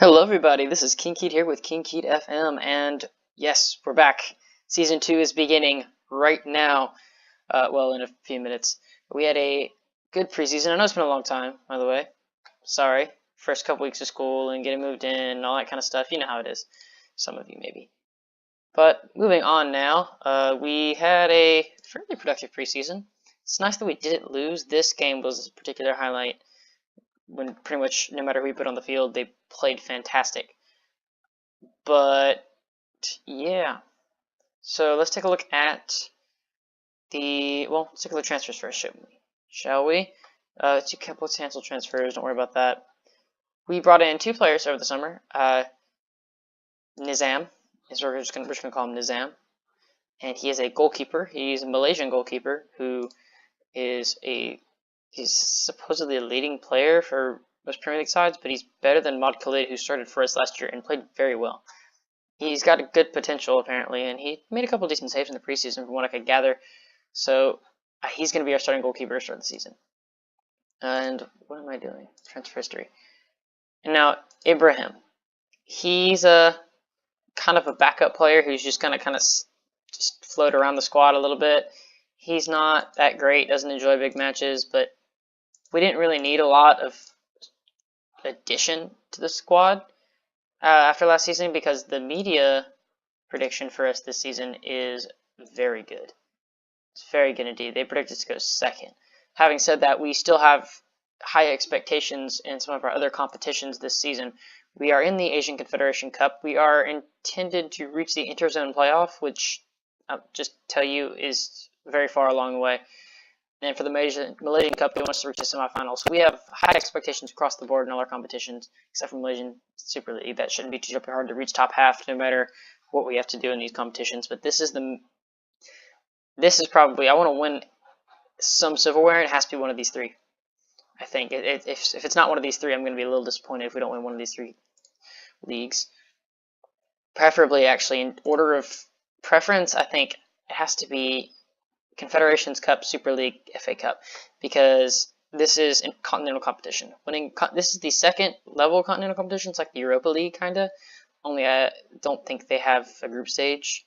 Hello everybody, this is King Keat here with King Keat FM, and yes, we're back. Season 2 is beginning right now, well, in a few minutes. We had a good preseason. I know it's been a long time, by the way. Sorry. First couple weeks of school and getting moved in and all that kind of stuff. You know how it is. Some of you, maybe. But moving on now, we had a fairly productive preseason. It's nice that we didn't lose. This game was a particular highlight. When pretty much no matter who we put on the field, they played fantastic. But yeah, so let's take a look at let's take a look at transfers first, shall we? Let's cancel transfers. Don't worry about that. We brought in two players over the summer. Nizam is we're just gonna call him Nizam, and he is a goalkeeper. He's a Malaysian goalkeeper who is he's supposedly a leading player for most Premier League sides, but he's better than Mod Khalid, who started for us last year and played very well. He's got a good potential, apparently, and he made a couple decent saves in the preseason from what I could gather. So he's going to be our starting goalkeeper to start the season. And what am I doing? Transfer history. And now, Ibrahim. He's a kind of a backup player who's just going to just float around the squad a little bit. He's not that great, doesn't enjoy big matches, but we didn't really need a lot of addition to the squad after last season because the media prediction for us this season is very good. It's very good indeed. They predict us to go second. Having said that, we still have high expectations in some of our other competitions this season. We are in the Asian Confederation Cup. We are intended to reach the Interzone playoff, which I'll just tell you is very far along the way. And for the Malaysian Cup, they want us to reach the semifinals. So we have high expectations across the board in all our competitions, except for Malaysian Super League. That shouldn't be too hard to reach top half, no matter what we have to do in these competitions. But this is probably, I want to win some silverware, and it has to be one of these three. I think if it's not one of these three, I'm going to be a little disappointed if we don't win one of these three leagues. Preferably, actually, in order of preference, I think it has to be Confederations Cup, Super League, FA Cup, because this is in continental competition. This is the second level continental competition. It's like the Europa League, kind of. Only I don't think they have a group stage.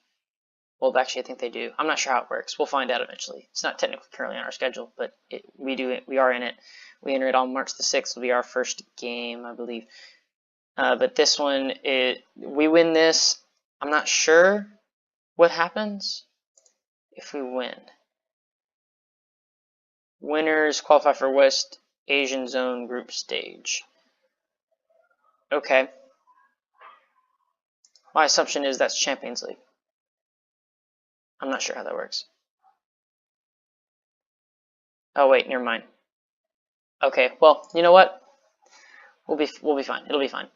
Well, actually, I think they do. I'm not sure how it works. We'll find out eventually. It's not technically currently on our schedule, but we are in it. We enter it on March the 6th. Will be our first game, I believe. But this one, we win this. I'm not sure what happens if we win. Winners qualify for West Asian Zone group stage. Okay. My assumption is that's Champions League. I'm not sure how that works. Oh wait, never mind. Okay, well, you know what? We'll be fine. It'll be fine.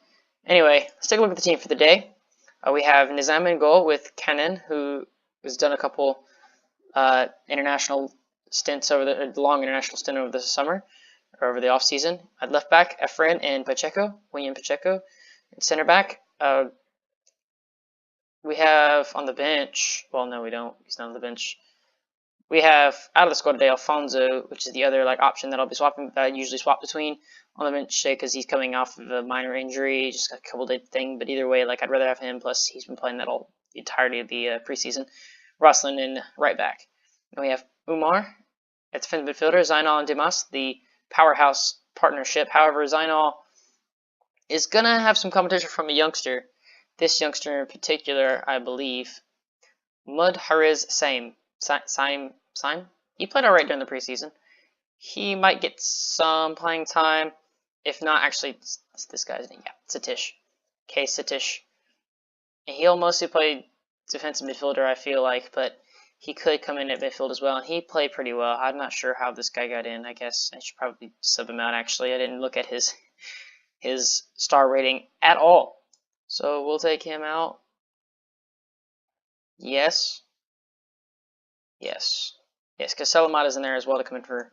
Anyway, let's take a look at the team for the day. We have Nizam in goal with Kenan, who has done a couple international stints long international stint over the summer, or over the off season. At left back, Efren and Pacheco, William Pacheco. And center back, we have on the bench. Well, no, we don't. He's not on the bench. We have out of the squad today Alfonso, which is the other option that I'll be swapping. I usually swap between on the bench today because he's coming off of a minor injury, just a couple day thing. But either way, I'd rather have him. Plus, he's been playing that all the entirety of the preseason. Roslin in right back. And we have Umar at defensive midfielder, Zainal and Dimas, the powerhouse partnership. However, Zainal is gonna have some competition from a youngster. This youngster in particular, I believe, Mudhariz Saim. He played alright during the preseason. He might get some playing time. If not, actually, it's this guy's name. Yeah, Satish. K. Satish. And he'll mostly play defensive midfielder, I feel like, but he could come in at midfield as well, and he played pretty well. I'm not sure how this guy got in. I guess I should probably sub him out, actually. I didn't look at his star rating at all. So we'll take him out. Yes, because Selamat is in there as well to come in for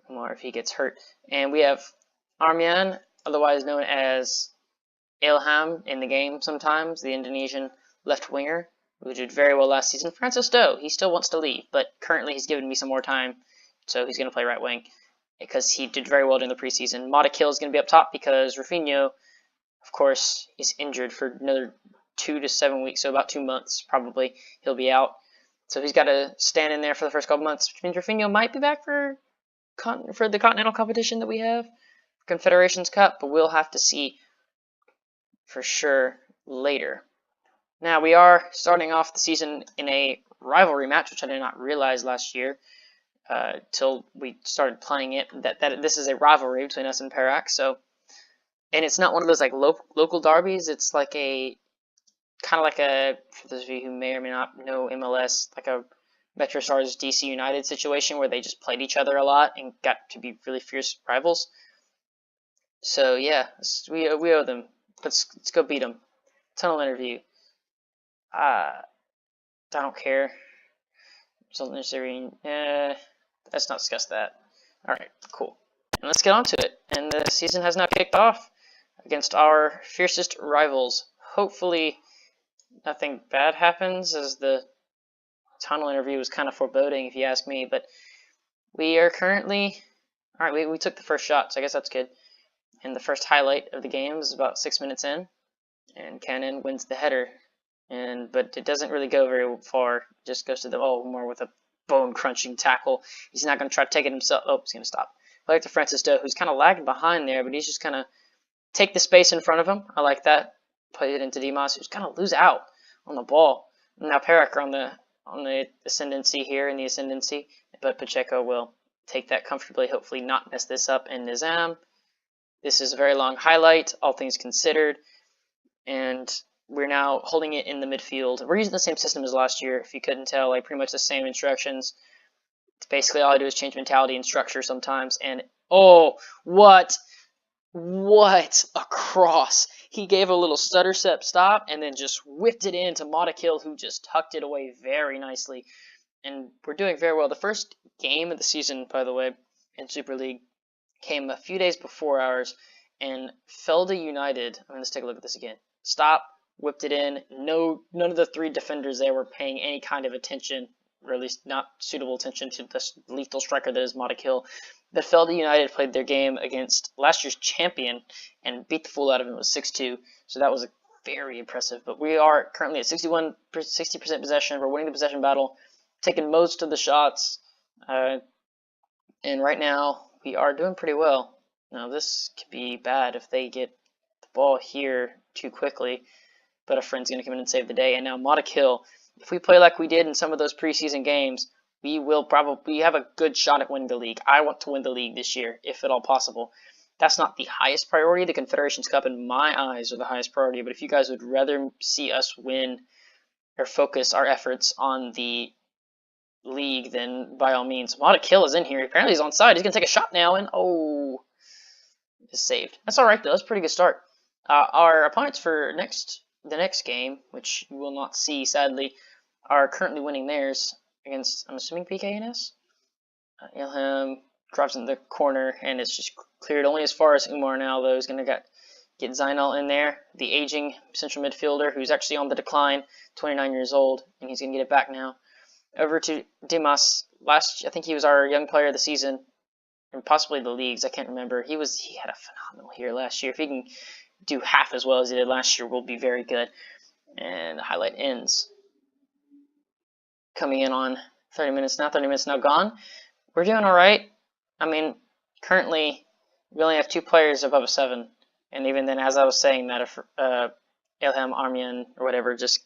Umar if he gets hurt. And we have Armian, otherwise known as Ilham in the game sometimes, the Indonesian left winger, who did very well last season. Francis Doe, he still wants to leave, but currently he's given me some more time, so he's going to play right wing because he did very well during the preseason. Modakil is going to be up top because Rafinho of course, is injured for another 2 to 7 weeks, so about 2 months probably he'll be out. So he's got to stand in there for the first couple months, which means Rafinha might be back for the continental competition that we have, Confederations Cup, but we'll have to see for sure later. Now we are starting off the season in a rivalry match, which I did not realize last year till we started playing it, that this is a rivalry between us and Perak. So, and it's not one of those like local derbies. It's like a kind of like a, for those of you who may or may not know MLS, like a MetroStars DC United situation where they just played each other a lot and got to be really fierce rivals. So yeah, we owe them. Let's go beat them. Tunnel interview. I don't care. Let's not discuss that. Alright, cool. And let's get on to it. And the season has now kicked off against our fiercest rivals. Hopefully nothing bad happens, as the tunnel interview was kind of foreboding, if you ask me. But we are currently... Alright, we took the first shot, so I guess that's good. And the first highlight of the game is about 6 minutes in. And Cannon wins the header. But it doesn't really go very far. It just goes to the more with a bone-crunching tackle. He's not going to try to take it himself. Oh, he's going to stop. I like the Francis Doe, who's kind of lagging behind there, but he's just going to take the space in front of him. I like that. Play it into Dimas, who's going to lose out on the ball. Now Perak are on the ascendancy here, in the ascendancy, but Pacheco will take that comfortably, hopefully not mess this up. And Nizam, this is a very long highlight, all things considered, and we're now holding it in the midfield. We're using the same system as last year, if you couldn't tell, like pretty much the same instructions. It's basically all I do is change mentality and structure sometimes. And oh, what a cross! He gave a little stutter stop and then just whipped it into Motakil, who just tucked it away very nicely. And we're doing very well. The first game of the season, by the way, in Super League came a few days before ours, and Felda United. Let's take a look at this again. Stop. Whipped it in. None of the three defenders there were paying any kind of attention, or at least not suitable attention, to this lethal striker that is Motakil. But Felda United played their game against last year's champion and beat the fool out of him with 6-2. So that was very impressive. But we are currently at 60% possession. We're winning the possession battle, taking most of the shots, and right now we are doing pretty well. Now this could be bad if they get the ball here too quickly. But a friend's going to come in and save the day. And now Motakil, if we play like we did in some of those preseason games, we will probably have a good shot at winning the league. I want to win the league this year, if at all possible. That's not the highest priority. The Confederations Cup, in my eyes, are the highest priority. But if you guys would rather see us win or focus our efforts on the league, then by all means. Motakil is in here. Apparently he's onside. He's going to take a shot now, and oh, it's saved. That's all right, though. That's a pretty good start. Our opponents for the next game, which you will not see, sadly, are currently winning theirs against, I'm assuming, PKNS. Ilham drops in the corner, and it's just cleared only as far as Umar now, though. He's going to get Zainal in there, the aging central midfielder who's actually on the decline, 29 years old, and he's going to get it back now. Over to Dimas. I think he was our young player of the season, and possibly the leagues. I can't remember. He had a phenomenal year last year. If he can do half as well as he did last year, will be very good. And the highlight ends. Coming in on 30 minutes now gone. We're doing alright. Currently, we only have 2 players above a 7. And even then, as I was saying that, Ilham Armian, or whatever, just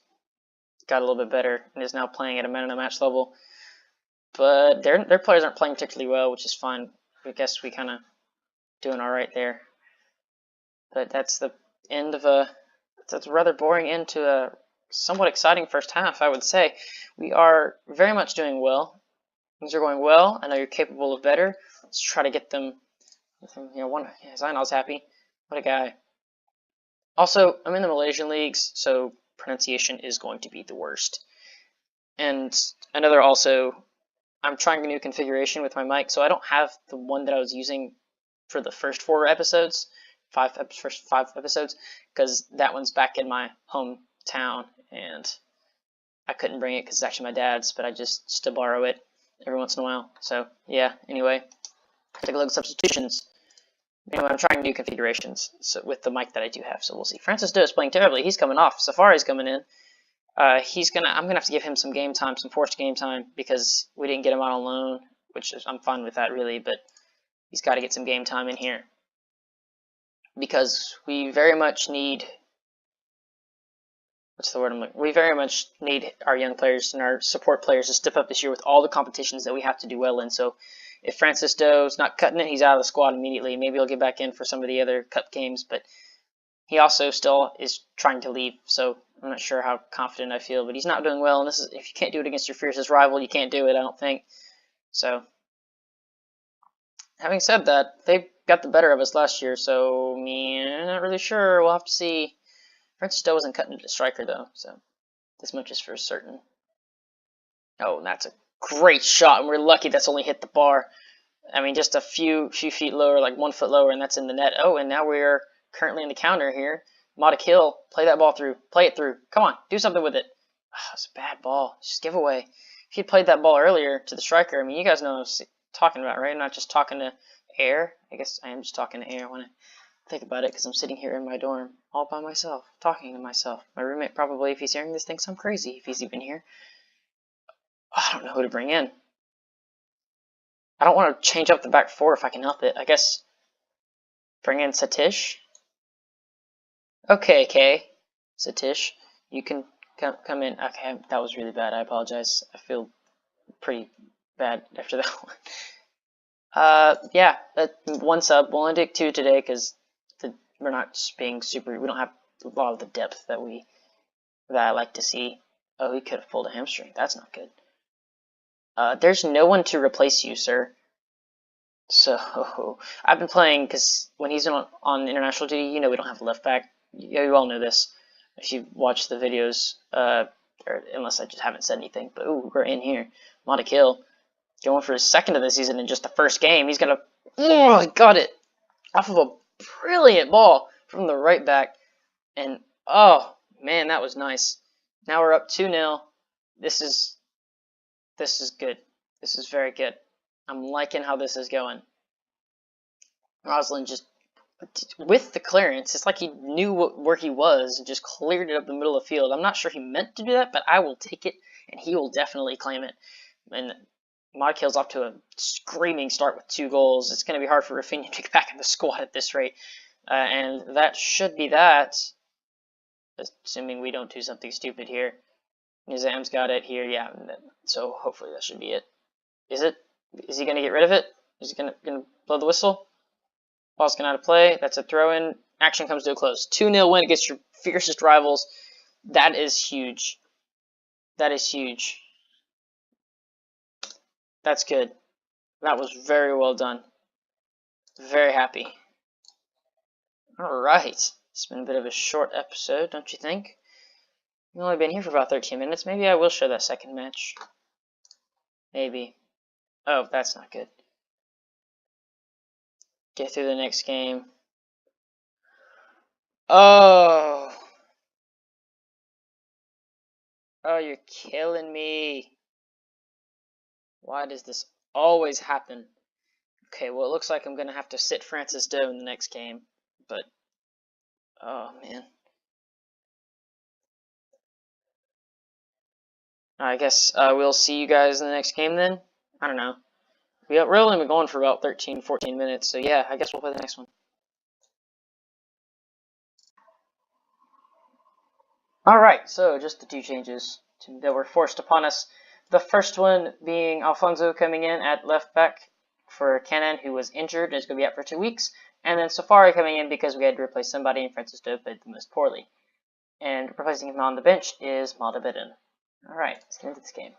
got a little bit better and is now playing at a man of the match level. But their players aren't playing particularly well, which is fine. I guess we kind of doing alright there. But that's the end of that's a rather boring end to a somewhat exciting first half, I would say. We are very much doing well. Things are going well. I know you're capable of better. Let's try to get them. Zainal's happy. What a guy. Also, I'm in the Malaysian leagues, so pronunciation is going to be the worst. And I'm trying a new configuration with my mic, so I don't have the one that I was using for the first 4 episodes. First 5 episodes, because that one's back in my hometown, and I couldn't bring it because it's actually my dad's, but I just still borrow it every once in a while. So yeah, anyway, take a look at substitutions. Anyway, I'm trying new configurations with the mic that I do have, so we'll see. Francis Doe is playing terribly. He's coming off. Safari's coming in. I'm gonna have to give him some game time, some forced game time, because we didn't get him out on loan, which I'm fine with that really, but he's got to get some game time in here because we very much need. What's the word I'm looking? We very much need our young players and our support players to step up this year with all the competitions that we have to do well in. So if Francis Doe's not cutting it, he's out of the squad immediately. Maybe he'll get back in for some of the other cup games, but he also still is trying to leave. So I'm not sure how confident I feel, but he's not doing well. And this is, if you can't do it against your fiercest rival, you can't do it, I don't think. So having said that, they got the better of us last year, so I'm not really sure. We'll have to see. Francis Doe wasn't cutting to the striker, though, so this much is for certain. Oh, and that's a great shot, and we're lucky that's only hit the bar. I mean, just a few feet lower, like 1 foot lower, and that's in the net. Oh, and now we're currently in the counter here. Modic Hill, play that ball through. Play it through. Come on, do something with it. Oh, it's a bad ball. Just give away. If he'd played that ball earlier to the striker, I mean, you guys know what I was talking about, right? I'm not just talking to air. I guess I am just talking to air when I think about it, because I'm sitting here in my dorm all by myself, talking to myself. My roommate probably, if he's hearing this, thinks I'm crazy, if he's even here. I don't know who to bring in. I don't want to change up the back four if I can help it. I guess bring in Satish. Okay, Kay. Satish, you can come in. Okay, that was really bad. I apologize. I feel pretty bad after that one. Yeah, that one sub. We'll only do 2 today because we're not being super. We don't have a lot of the depth that I like to see. Oh, he could have pulled a hamstring. That's not good. There's no one to replace you, sir. So I've been playing because when he's on international duty, you know we don't have a left back. You all know this if you watch the videos, or unless I just haven't said anything. But ooh, we're in here. Modic Hill going for his second of the season in just the first game. He's gonna. Oh, he got it off of a brilliant ball from the right back, and oh man, that was nice. Now we're up 2-0. This is good. This is very good. I'm liking how this is going. Roslin just, with the clearance, it's like he knew where he was and just cleared it up the middle of the field. I'm not sure he meant to do that, but I will take it, and he will definitely claim it. And Modkill's off to a screaming start with 2 goals. It's going to be hard for Rafinha to get back in the squad at this rate. And that should be that, assuming we don't do something stupid here. Nizam's got it here, yeah, so hopefully that should be it. Is it? Is he going to get rid of it? Is he going to blow the whistle? Ball's going out of play. That's a throw-in. Action comes to a close. 2-0 win against your fiercest rivals. That is huge. That is huge. That's good. That was very well done. Very happy. Alright. It's been a bit of a short episode, don't you think? We've only been here for about 13 minutes. Maybe I will show that second match. Maybe. Oh, that's not good. Get through the next game. Oh. Oh, you're killing me. Why does this always happen? Okay, well, it looks like I'm going to have to sit Francis Doe in the next game. But, oh, man. I guess we'll see you guys in the next game then. I don't know. We're only been going for about 13, 14 minutes. So, yeah, I guess we'll play the next one. Alright, so just the 2 changes that were forced upon us. The first one being Alfonso coming in at left back for Kenan, who was injured and is going to be out for 2 weeks. And then Safari coming in because we had to replace somebody, and Francis Doe played the most poorly. And replacing him on the bench is Maldabidden. Alright, let's get into this game.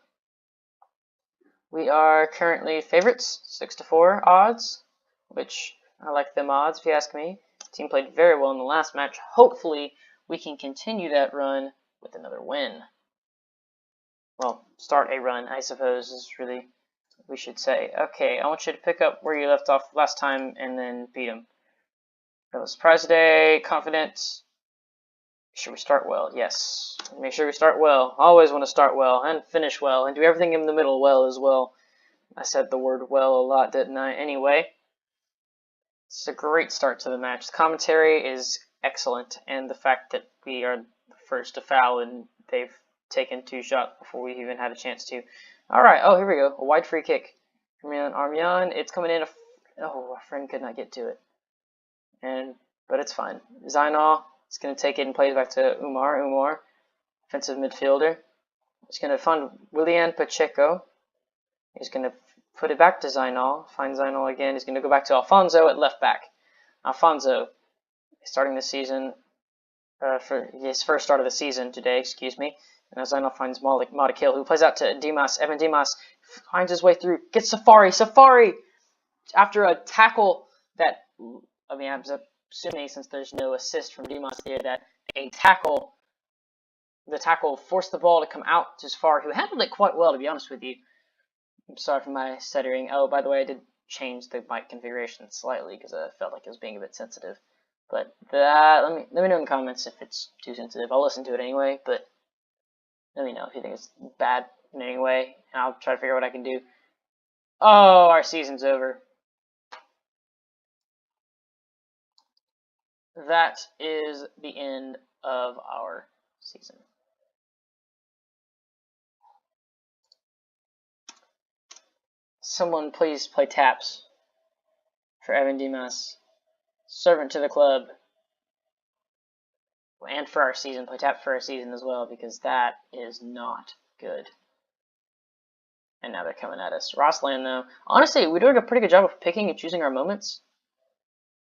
We are currently favorites, 6-4 odds, which I like them odds if you ask me. The team played very well in the last match. Hopefully we can continue that run with another win. Well, start a run, I suppose, is really what we should say. Okay, I want you to pick up where you left off last time and then beat them. Surprise today, confident. Make sure we start well, yes. Make sure we start well. Always want to start well and finish well and do everything in the middle well as well. I said the word well a lot, didn't I? Anyway. It's a great start to the match. The commentary is excellent, and the fact that we are the first to foul and they've taken 2 shots before we even had a chance to. Alright, oh, here we go. A wide free kick. Armian, it's coming in. Oh, our friend could not get to it. But it's fine. Zainal is going to take it and play it back to Umar. Umar, offensive midfielder. He's going to find Willian Pacheco. He's going to put it back to Zainal. Find Zainal again. He's going to go back to Alfonso at left back. Alfonso, starting the season, for his first start of the season today, excuse me. And now Zainal finds Madakil, who plays out to Dimas. Evan Dimas finds his way through. Gets Safari. Safari! After a tackle that, I mean, I'm assuming since there's no assist from Dimas here, that the tackle forced the ball to come out to Safari, who handled it quite well, to be honest with you. I'm sorry for my stuttering. Oh, by the way, I did change the mic configuration slightly because I felt like it was being a bit sensitive. But that, let me know in the comments if it's too sensitive. I'll listen to it anyway, but let me know if you think it's bad in any way, and I'll try to figure out what I can do. Oh, our season's over. That is the end of our season. Someone please play taps for Evan Dimas. Servant to the club. And for our season. Play tap for our season as well, because that is not good. And now they're coming at us. Rossland, though. Honestly, we're doing a pretty good job of picking and choosing our moments.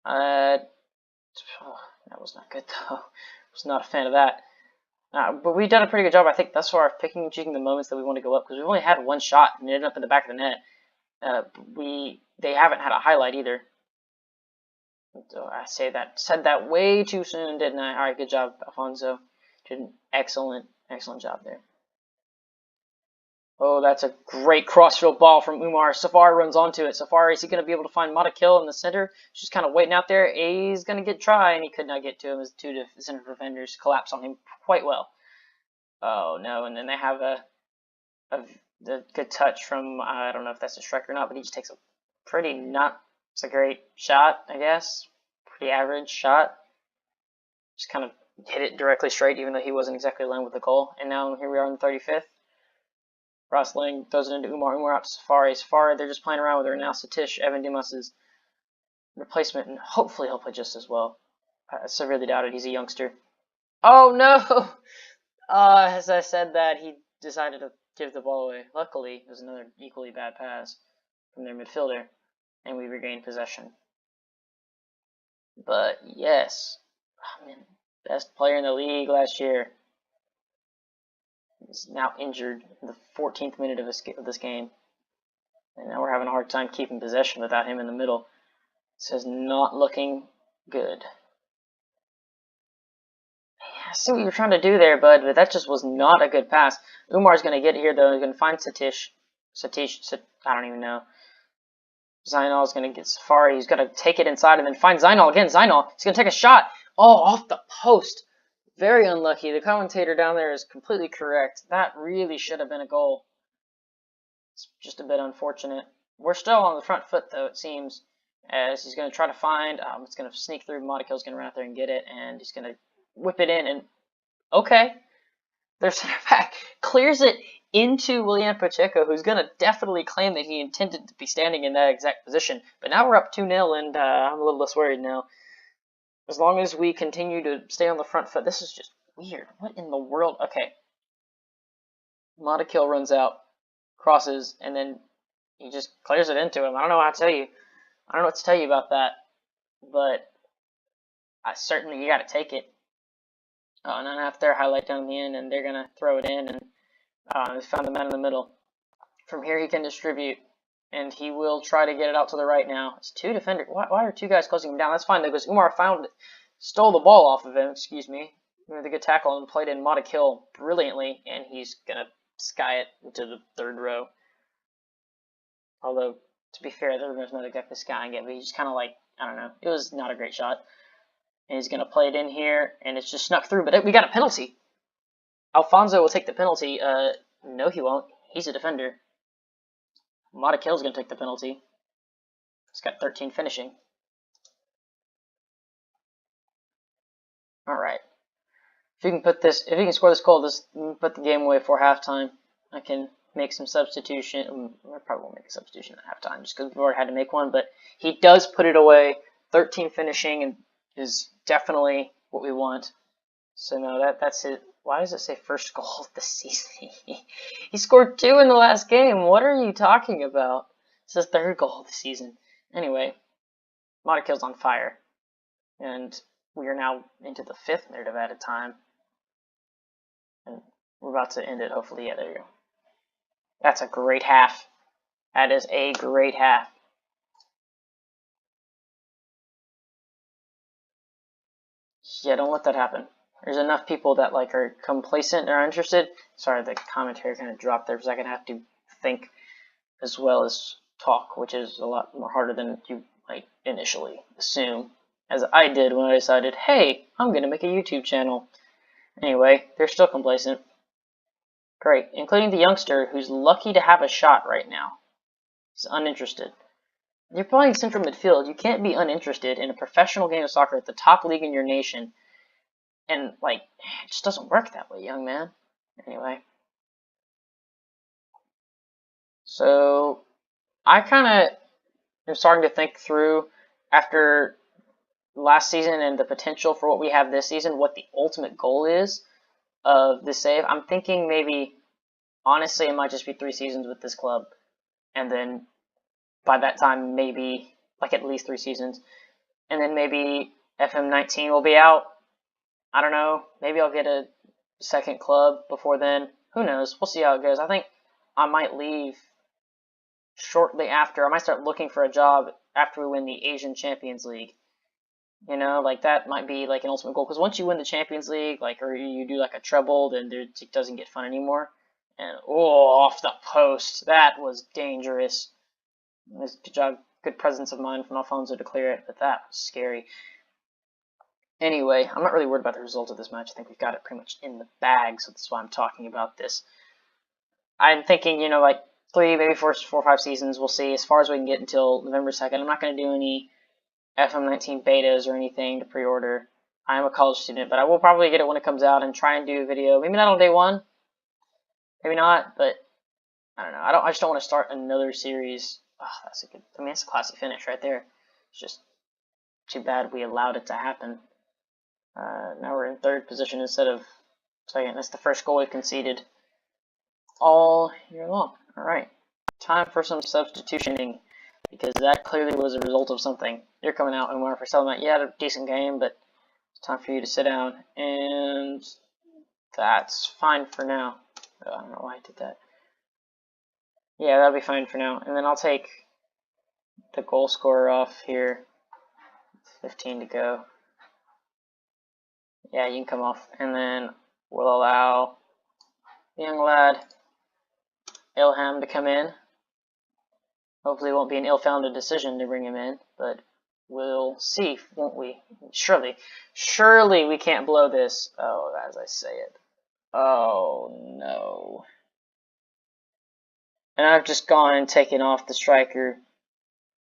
That was not good, though. I was not a fan of that. But we've done a pretty good job, I think, thus far of picking and choosing the moments that we want to go up, because we've only had 1 shot and it ended up in the back of the net. They haven't had a highlight either. So I said that way too soon, didn't I? Alright, good job, Alfonso. Did an excellent job there. Oh, that's a great crossfield ball from Umar. Safari runs onto it. Safari, is he going to be able to find Madakil in the center? Just kind of waiting out there. He's going to try, and he could not get to him as 2 center defenders collapse on him quite well. Oh, no, and then they have a good touch from, I don't know if that's a strike or not, but he just takes a pretty it's a great shot, I guess. Pretty average shot. Just kind of hit it directly straight, even though he wasn't exactly aligned with the goal. And now here we are in the 35th. Rossling throws it into Umar. Umar up to Safari. Safari, they're just playing around with her now. Satish, Evan Dimas' replacement, and hopefully he'll play just as well. I severely doubt it. He's a youngster. Oh, no! As I said that, he decided to give the ball away. Luckily, it was another equally bad pass from their midfielder, and we regained possession. But, yes. Oh, man. Best player in the league last year. He's now injured in the 14th minute of this game. And now we're having a hard time keeping possession without him in the middle. This is not looking good. I see what you're trying to do there, bud, but that just was not a good pass. Umar's going to get here, though. He's going to find Satish, I don't even know. Zainal's going to get Safari. He's going to take it inside and then find Zainal again. Zainal, he's going to take a shot. Oh, off the post. Very unlucky. The commentator down there is completely correct. That really should have been a goal. It's just a bit unfortunate. We're still on the front foot, though, it seems, as he's going to try to find, it's going to sneak through. Madakil's going to run out there and get it, and he's going to whip it in, and okay. Their center back clears it into Willian Pacheco, who's going to definitely claim that he intended to be standing in that exact position. But now we're up 2-0, and I'm a little less worried now. As long as we continue to stay on the front foot. This is just weird. What in the world? Okay. Madakil runs out, crosses, and then he just clears it into him. I don't know what to tell you. I don't know what to tell you about that. But certainly you got to take it. And then after their highlight down the end, and they're going to throw it in, and they found the man in the middle. From here he can distribute, and he will try to get it out to the right now. It's 2 defenders. Why are 2 guys closing him down? That's fine, though, because Umar stole the ball off of him, excuse me. With a good tackle and played in Madakil brilliantly, and he's going to sky it into the 3rd row. Although, to be fair, the 3rd row's not exactly skying it, but he's just kind of like, I don't know. It was not a great shot. And he's going to play it in here, and it's just snuck through. But we got a penalty. Alfonso will take the penalty. No, he won't. He's a defender. Madakil's going to take the penalty. He's got 13 finishing. Alright. If you can score this goal, put the game away before halftime. I can make some substitution. I probably won't make a substitution at halftime just because we've already had to make one, but he does put it away. 13 finishing and is definitely what we want. So no, that's it. Why does it say first goal of the season? He scored 2 in the last game. What are you talking about? It says third goal of the season. Anyway, Montekill's on fire. And we are now into the 5th minute of added time. And we're about to end it, hopefully. Yeah, there you go. That's a great half. That is a great half. Yeah, don't let that happen. There's enough people that like are complacent or interested. Sorry, the commentary kind of dropped there because I can have to think as well as talk, which is a lot more harder than you might initially assume, as I did when I decided, hey, I'm going to make a YouTube channel. Anyway, they're still complacent. Great, including the youngster who's lucky to have a shot right now. He's uninterested. You're playing central midfield. You can't be uninterested in a professional game of soccer at the top league in your nation. And, like, it just doesn't work that way, young man. Anyway. So, I kind of am starting to think through, after last season and the potential for what we have this season, what the ultimate goal is of this save. I'm thinking maybe, honestly, it might just be 3 seasons with this club. And then, by that time, maybe, like, at least 3 seasons. And then maybe FM19 will be out. I don't know. Maybe I'll get a second club before then. Who knows? We'll see how it goes. I think I might leave shortly after. I might start looking for a job after we win the Asian Champions League. You know, like that might be like an ultimate goal. Because once you win the Champions League, like, or you do like a treble, then it doesn't get fun anymore. And oh, off the post. That was dangerous. Good job. Good presence of mind from Alfonso to clear it, but that was scary. Anyway, I'm not really worried about the result of this match. I think we've got it pretty much in the bag, so that's why I'm talking about this. I'm thinking, you know, like 3, maybe 4 or 5 seasons. We'll see as far as we can get until November 2nd. I'm not going to do any FM19 betas or anything to pre-order. I am a college student, but I will probably get it when it comes out and try and do a video. Maybe not on day 1. Maybe not, but I don't know. I just don't want to start another series. Oh, that's a good. I mean, that's a classy finish right there. It's just too bad we allowed it to happen. Now we're in 3rd position instead of 2nd. That's the first goal we conceded all year long. All right, time for some substitutioning because that clearly was a result of something. You're coming out and we're for selling. You had a decent game, but it's time for you to sit down, and that's fine for now. Oh, I don't know why I did that. Yeah, that'll be fine for now. And then I'll take the goal scorer off here. 15 to go. Yeah, you can come off. And then we'll allow the young lad, Ilham, to come in. Hopefully it won't be an ill-founded decision to bring him in, but we'll see, won't we? Surely we can't blow this. Oh, as I say it. Oh, no. And I've just gone and taken off the striker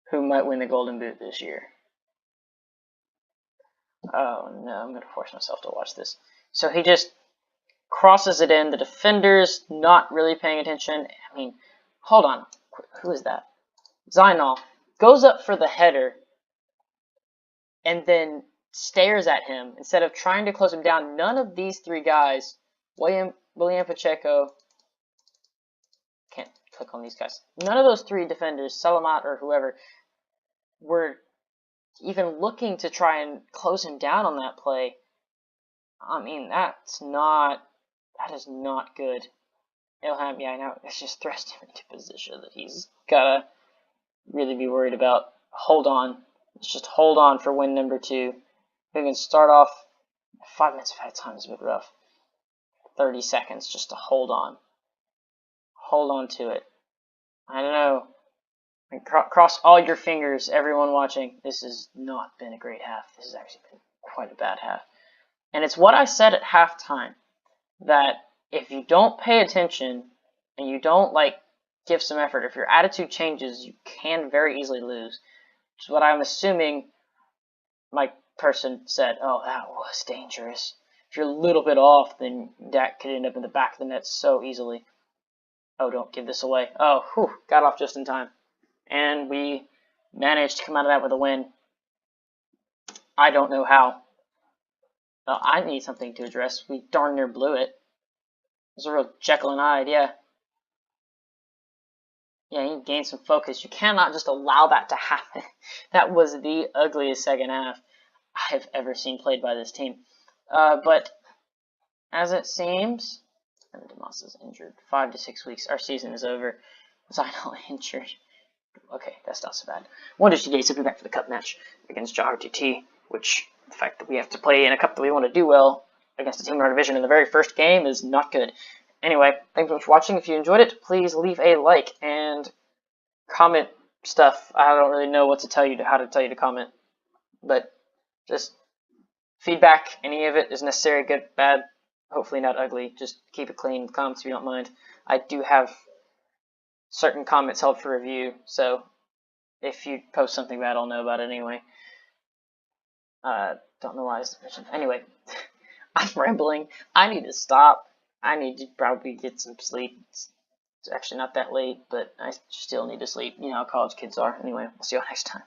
who might win the Golden Boot this year. Oh no, I'm going to force myself to watch this. So he just crosses it in. The defender's not really paying attention. I mean, hold on. Who is that? Zainal goes up for the header and then stares at him instead of trying to close him down. None of these 3 guys, William Pacheco, can't click on these guys. None of those 3 defenders, Salamat or whoever, were even looking to try and close him down on that play. I mean, that is not good. Ilham, yeah, now it's just thrust him into a position that he's gotta really be worried about. Hold on. Let's just hold on for win number 2. We can start off 5 minutes of time is a bit rough. 30 seconds just to hold on. Hold on to it. I don't know. Cross all your fingers, everyone watching. This has not been a great half. This has actually been quite a bad half. And it's what I said at halftime, that if you don't pay attention and you don't give some effort, if your attitude changes, you can very easily lose. Which is what I'm assuming my person said, "Oh, that was dangerous." If you're a little bit off, then that could end up in the back of the net so easily. Oh, don't give this away. Oh, whew, got off just in time. And we managed to come out of that with a win. I don't know how. Well, I need something to address. We darn near blew it. It was a real Jekyll and Hyde, yeah. Yeah, you gain some focus. You cannot just allow that to happen. That was the ugliest second half I have ever seen played by this team. But as it seems, Demas is injured. 5 to 6 weeks. Our season is over. Zinal injured. Okay, that's not so bad. 1 to 2 days, he'll be back for the cup match against Jogger TT, which the fact that we have to play in a cup that we want to do well against a team in our division in the very first game is not good. Anyway, thanks so much for watching. If you enjoyed it, please leave a like and comment stuff. I don't really know what to tell you, how to tell you to comment, but just feedback. Any of it is necessary, good, bad, hopefully not ugly. Just keep it clean. Comments if you don't mind. I do have certain comments held for review, so if you post something bad, I'll know about it anyway. Don't know why I mentioned. Anyway, I'm rambling. I need to stop. I need to probably get some sleep. It's actually not that late, but I still need to sleep. You know how college kids are. Anyway, we'll see you all next time.